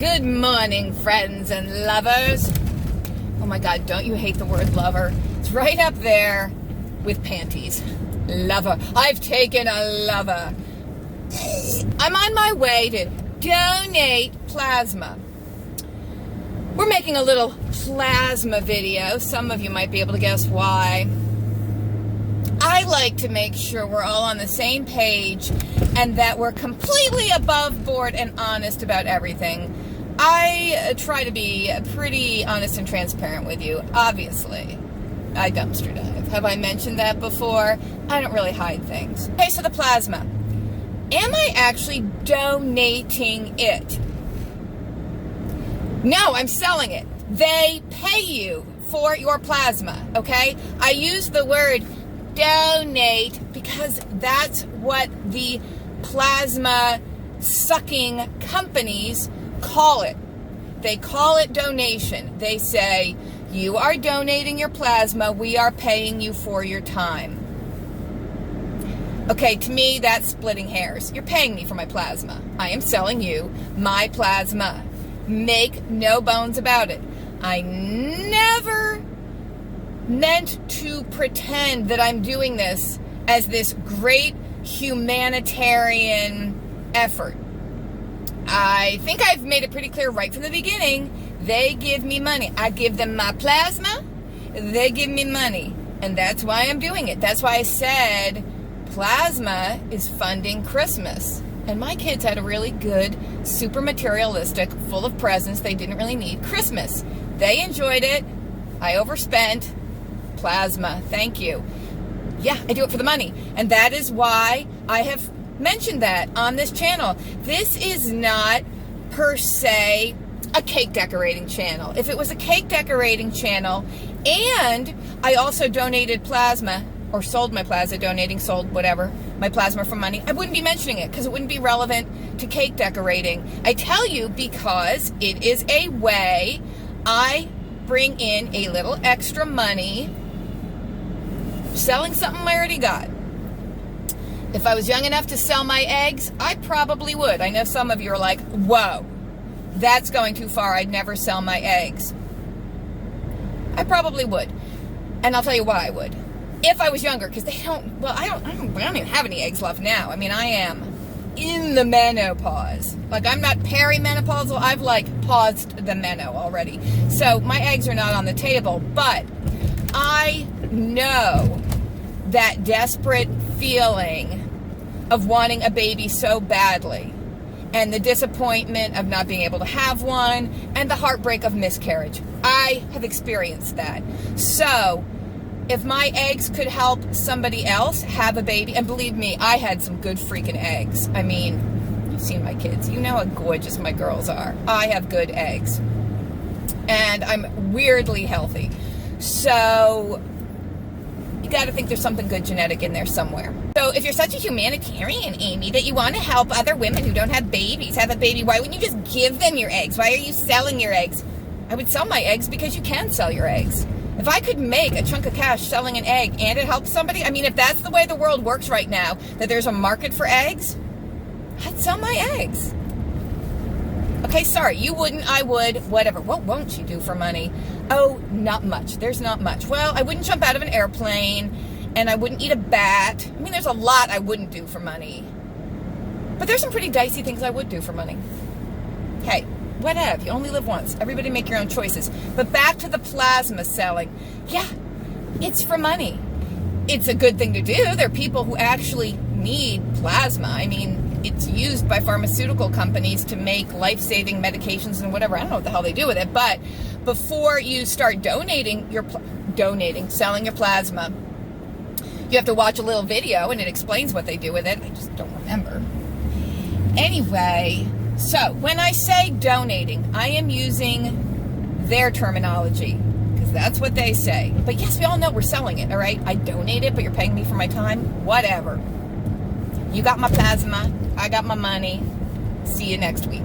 Good morning, friends and lovers. Oh my God, don't you hate the word lover? It's right up there with panties. Lover. I've taken a lover. I'm on my way to donate plasma. We're making a little plasma video. Some of you might be able to guess why. I like to make sure we're all on the same page and that we're completely above board and honest about everything. I try to be pretty honest and transparent with you. Obviously, I dumpster dive. Have I mentioned that before? I don't really hide things. Okay, so the plasma. Am I actually donating it? No, I'm selling it. They pay you for your plasma, okay? I use the word donate because that's what the plasma sucking companies call it. They call it donation. They say, you are donating your plasma, we are paying you for your time. Okay, to me, that's splitting hairs. You're paying me for my plasma. I am selling you my plasma. Make no bones about it. I never meant to pretend that I'm doing this as this great humanitarian effort. I think I've made it pretty clear right from the beginning. They give me money. I give them my plasma. They give me money. And that's why I'm doing it. That's why I said plasma is funding Christmas. And my kids had a really good, super materialistic, full of presents they didn't really need Christmas. They enjoyed it. I overspent. Plasma. Thank you. Yeah, I do it for the money. And that is why I have mentioned that on this channel. This is not per se a cake decorating channel. If it was a cake decorating channel and I also donated plasma or sold my plasma, sold whatever, my plasma for money, I wouldn't be mentioning it because it wouldn't be relevant to cake decorating. I tell you because it is a way I bring in a little extra money selling something I already got. If I was young enough to sell my eggs, I probably would. I know some of you are like, whoa, that's going too far. I'd never sell my eggs. I probably would. And I'll tell you why I would. If I was younger, because I don't even have any eggs left now. I mean, I am in the menopause. Like, I'm not perimenopausal. I've, paused the meno already. So my eggs are not on the table. But I know that desperate feeling of wanting a baby so badly, and the disappointment of not being able to have one, and the heartbreak of miscarriage. I have experienced that. So if my eggs could help somebody else have a baby, and believe me, I had some good freaking eggs. I mean, you've seen my kids. You know how gorgeous my girls are. I have good eggs. And I'm weirdly healthy. So you got to think there's something good genetic in there somewhere. So if you're such a humanitarian, Amy, that you want to help other women who don't have babies have a baby, why wouldn't you just give them your eggs? Why are you selling your eggs? I would sell my eggs because you can sell your eggs. If I could make a chunk of cash selling an egg and it helps somebody, I mean, if that's the way the world works right now, that there's a market for eggs, I'd sell my eggs. Okay, sorry, you wouldn't, I would, whatever. What won't you do for money? Oh, not much. There's not much. Well, I wouldn't jump out of an airplane, and I wouldn't eat a bat. I mean, there's a lot I wouldn't do for money. But there's some pretty dicey things I would do for money. Hey, whatever. You only live once. Everybody make your own choices. But back to the plasma selling. Yeah, it's for money. It's a good thing to do. There are people who actually need plasma. I mean, it's used by pharmaceutical companies to make life-saving medications and whatever. I don't know what the hell they do with it. But before you start selling your plasma, you have to watch a little video and it explains what they do with it. I just don't remember. Anyway, so when I say donating, I am using their terminology because that's what they say. But yes, we all know we're selling it, all right? I donate it, but you're paying me for my time. Whatever. You got my plasma. I got my money. See you next week.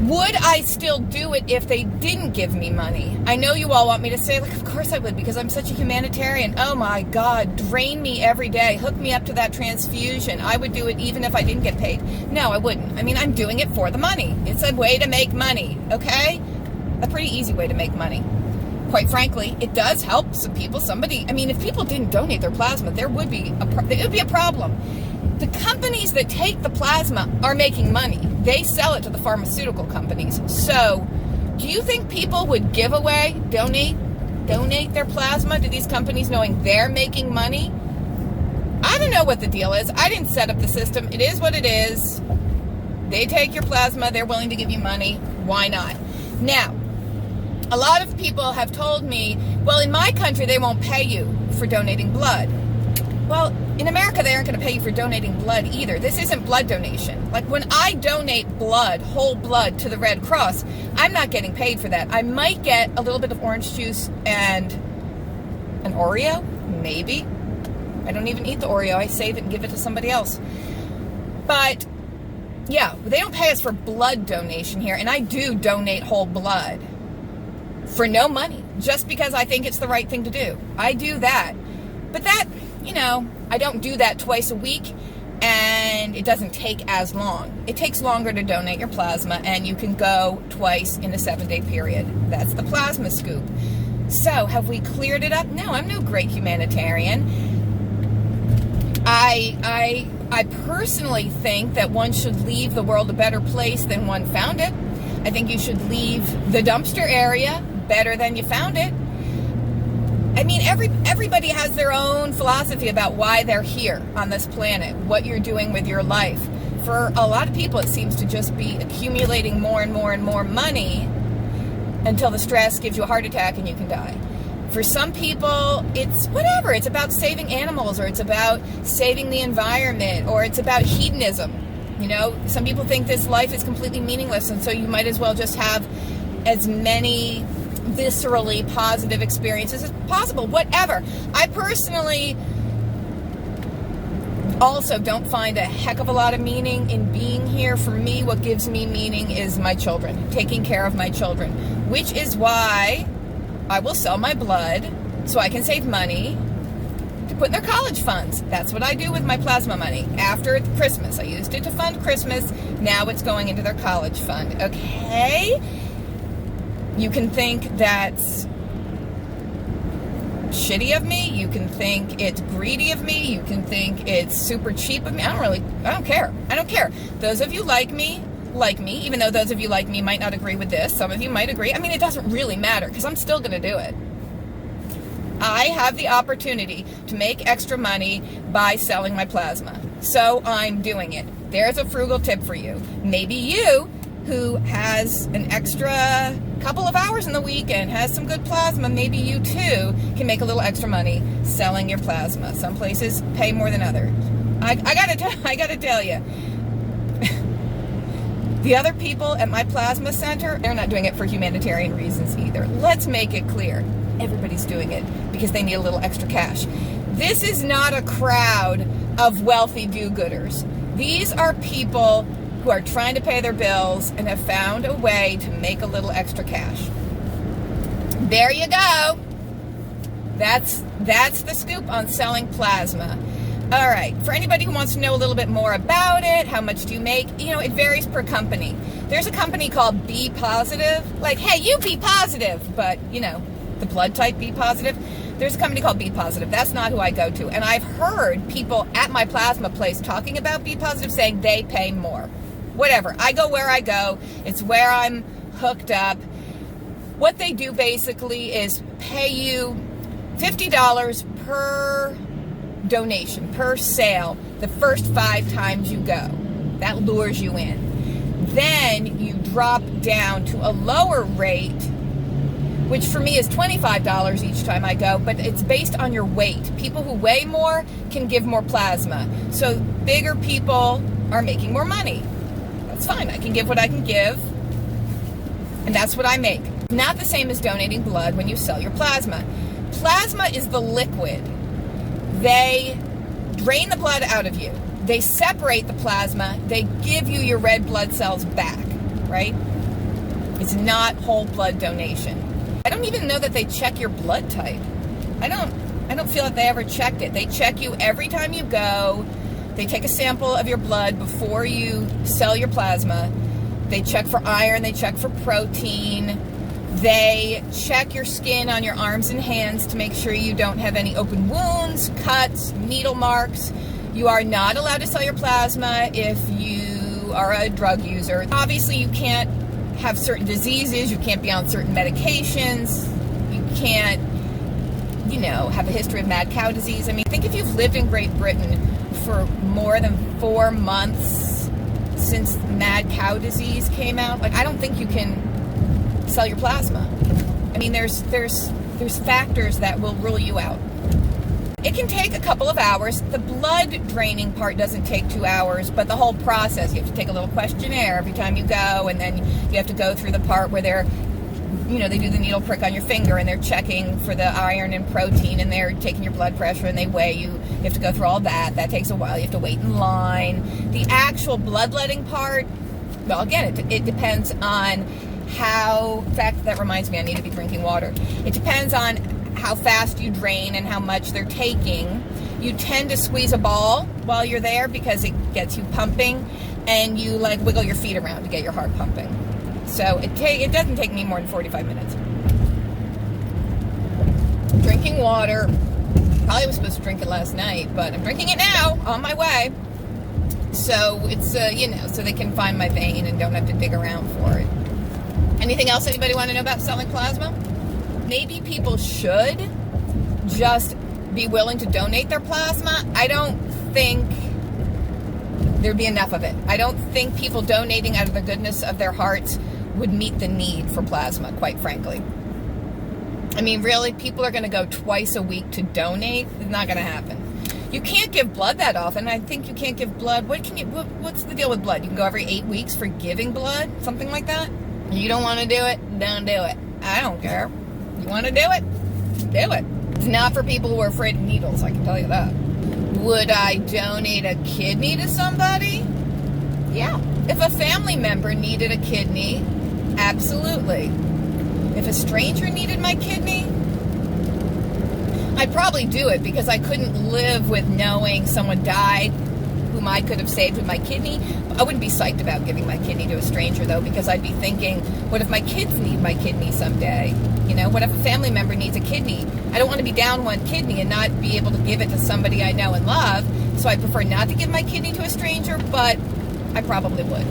Would I still do it if they didn't give me money? I know you all want me to say, like, of course I would, because I'm such a humanitarian. Oh my God, drain me every day. Hook me up to that transfusion. I would do it even if I didn't get paid. No, I wouldn't. I mean, I'm doing it for the money. It's a way to make money, okay? A pretty easy way to make money. Quite frankly, it does help some people. If people didn't donate their plasma, it would be a problem. The companies that take the plasma are making money. They sell it to the pharmaceutical companies. So, do you think people would give away, donate their plasma to these companies knowing they're making money? I don't know what the deal is. I didn't set up the system. It is what it is. They take your plasma. They're willing to give you money. Why not? Now, a lot of people have told me, well, in my country, they won't pay you for donating blood. Well, in America, they aren't going to pay you for donating blood either. This isn't blood donation. Like when I donate blood, whole blood, to the Red Cross, I'm not getting paid for that. I might get a little bit of orange juice and an Oreo, maybe. I don't even eat the Oreo. I save it and give it to somebody else. But yeah, they don't pay us for blood donation here. And I do donate whole blood for no money, just because I think it's the right thing to do. I do that. But that, I don't do that twice a week, and it doesn't take as long. It takes longer to donate your plasma, and you can go twice in a 7-day period. That's the plasma scoop. So, have we cleared it up? No, I'm no great humanitarian. I personally think that one should leave the world a better place than one found it. I think you should leave the dumpster area better than you found it. I mean, everybody has their own philosophy about why they're here on this planet, what you're doing with your life. For a lot of people, it seems to just be accumulating more and more and more money until the stress gives you a heart attack and you can die. For some people, it's whatever. It's about saving animals, or it's about saving the environment, or it's about hedonism. Some people think this life is completely meaningless, and so you might as well just have as many viscerally positive experiences as possible, whatever. I personally also don't find a heck of a lot of meaning in being here. For me, what gives me meaning is my children, taking care of my children, which is why I will sell my blood so I can save money to put in their college funds. That's what I do with my plasma money. After Christmas, I used it to fund Christmas. Now it's going into their college fund. Okay? You can think that's shitty of me. You can think it's greedy of me. You can think it's super cheap of me. I don't care. I don't care. Those of you like me, even though those of you like me might not agree with this. Some of you might agree. I mean, it doesn't really matter because I'm still going to do it. I have the opportunity to make extra money by selling my plasma. So I'm doing it. There's a frugal tip for you. Maybe you, who has an extra couple of hours in the week and has some good plasma, maybe you too can make a little extra money selling your plasma. Some places pay more than others. I gotta tell you, the other people at my plasma center, they're not doing it for humanitarian reasons either. Let's make it clear. Everybody's doing it because they need a little extra cash. This is not a crowd of wealthy do-gooders. These are people who are trying to pay their bills and have found a way to make a little extra cash. There you go. That's the scoop on selling plasma. All right, for anybody who wants to know a little bit more about it, how much do you make? It varies per company. There's a company called B Positive. Like, hey, you be positive, but, the blood type B Positive. There's a company called B Positive. That's not who I go to. And I've heard people at my plasma place talking about B Positive saying they pay more. Whatever. I go where I go. It's where I'm hooked up. What they do basically is pay you $50 per donation, per sale, the first 5 times you go. That lures you in. Then you drop down to a lower rate, which for me is $25 each time I go, but it's based on your weight. People who weigh more can give more plasma. So bigger people are making more money. That's fine. I can give what I can give, and that's what I make. Not the same as donating blood when you sell your plasma. Plasma is the liquid. They drain the blood out of you. They separate the plasma. They give you your red blood cells back, right? It's not whole blood donation. I don't even know that they check your blood type. I don't feel that they ever checked it. They check you every time you go. They take a sample of your blood before you sell your plasma. They check for iron, they check for protein. They check your skin on your arms and hands to make sure you don't have any open wounds, cuts, needle marks. You are not allowed to sell your plasma if you are a drug user. Obviously, you can't have certain diseases. You can't be on certain medications. You can't, have a history of mad cow disease. I mean, think if you've lived in Great Britain for more than 4 months since mad cow disease came out, like, I don't think you can sell your plasma. I mean, there's factors that will rule you out. It can take a couple of hours. The blood draining part doesn't take 2 hours, but the whole process, you have to take a little questionnaire every time you go, and then you have to go through the part where they do the needle prick on your finger, and they're checking for the iron and protein, and they're taking your blood pressure, and they weigh you. You have to go through all that. That takes a while. You have to wait in line. The actual bloodletting part, well, again, it depends on in fact, that reminds me, I need to be drinking water. It depends on how fast you drain and how much they're taking. You tend to squeeze a ball while you're there because it gets you pumping, and you wiggle your feet around to get your heart pumping. So it doesn't take me more than 45 minutes. Drinking water. Probably was supposed to drink it last night, but I'm drinking it now on my way. So it's so they can find my vein and don't have to dig around for it. Anything else anybody want to know about selling plasma? Maybe people should just be willing to donate their plasma. I don't think there'd be enough of it. I don't think people donating out of the goodness of their hearts would meet the need for plasma, quite frankly. I mean, really, people are going to go twice a week to donate. It's not going to happen. You can't give blood that often. I think you can't give blood. What's the deal with blood? You can go every 8 weeks for giving blood? Something like that? You don't want to do it? Don't do it. I don't care. You want to do it? Do it. It's not for people who are afraid of needles, I can tell you that. Would I donate a kidney to somebody? Yeah. If a family member needed a kidney, absolutely. If a stranger needed my kidney, I'd probably do it because I couldn't live with knowing someone died whom I could have saved with my kidney. I wouldn't be psyched about giving my kidney to a stranger, though, because I'd be thinking, what if my kids need my kidney someday? What if a family member needs a kidney? I don't want to be down one kidney and not be able to give it to somebody I know and love, so I prefer not to give my kidney to a stranger, but I probably would.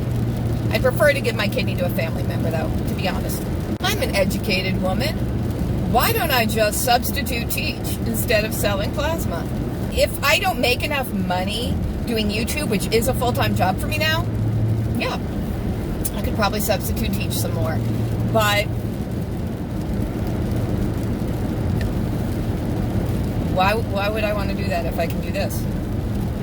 I'd prefer to give my kidney to a family member, though, to be honest. I'm an educated woman. Why don't I just substitute teach instead of selling plasma? If I don't make enough money doing YouTube, which is a full-time job for me now, yeah, I could probably substitute teach some more. But why would I want to do that if I can do this?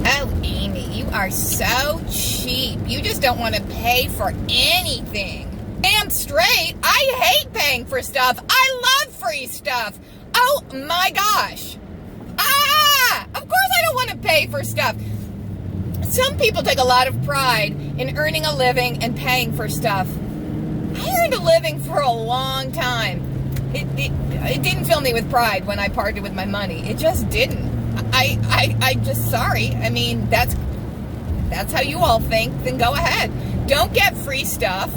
Oh, Amy, you are so cheap. You just don't want to pay for anything. Damn straight. I hate paying for stuff. I love free stuff. Oh my gosh. Of course I don't want to pay for stuff. Some people take a lot of pride in earning a living and paying for stuff. I earned a living for a long time. It didn't fill me with pride when I parted with my money. It just didn't. I just, sorry. I mean, that's how you all think. Then go ahead. Don't get free stuff.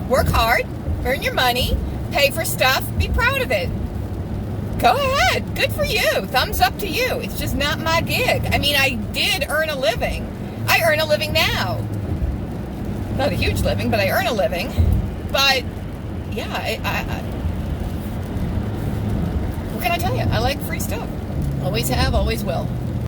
Work hard. Earn your money. Pay for stuff. Be proud of it. Go ahead. Good for you. Thumbs up to you. It's just not my gig. I mean, I did earn a living. I earn a living now. Not a huge living, but I earn a living. But, yeah, what can I tell you? I like free stuff. Always have, always will.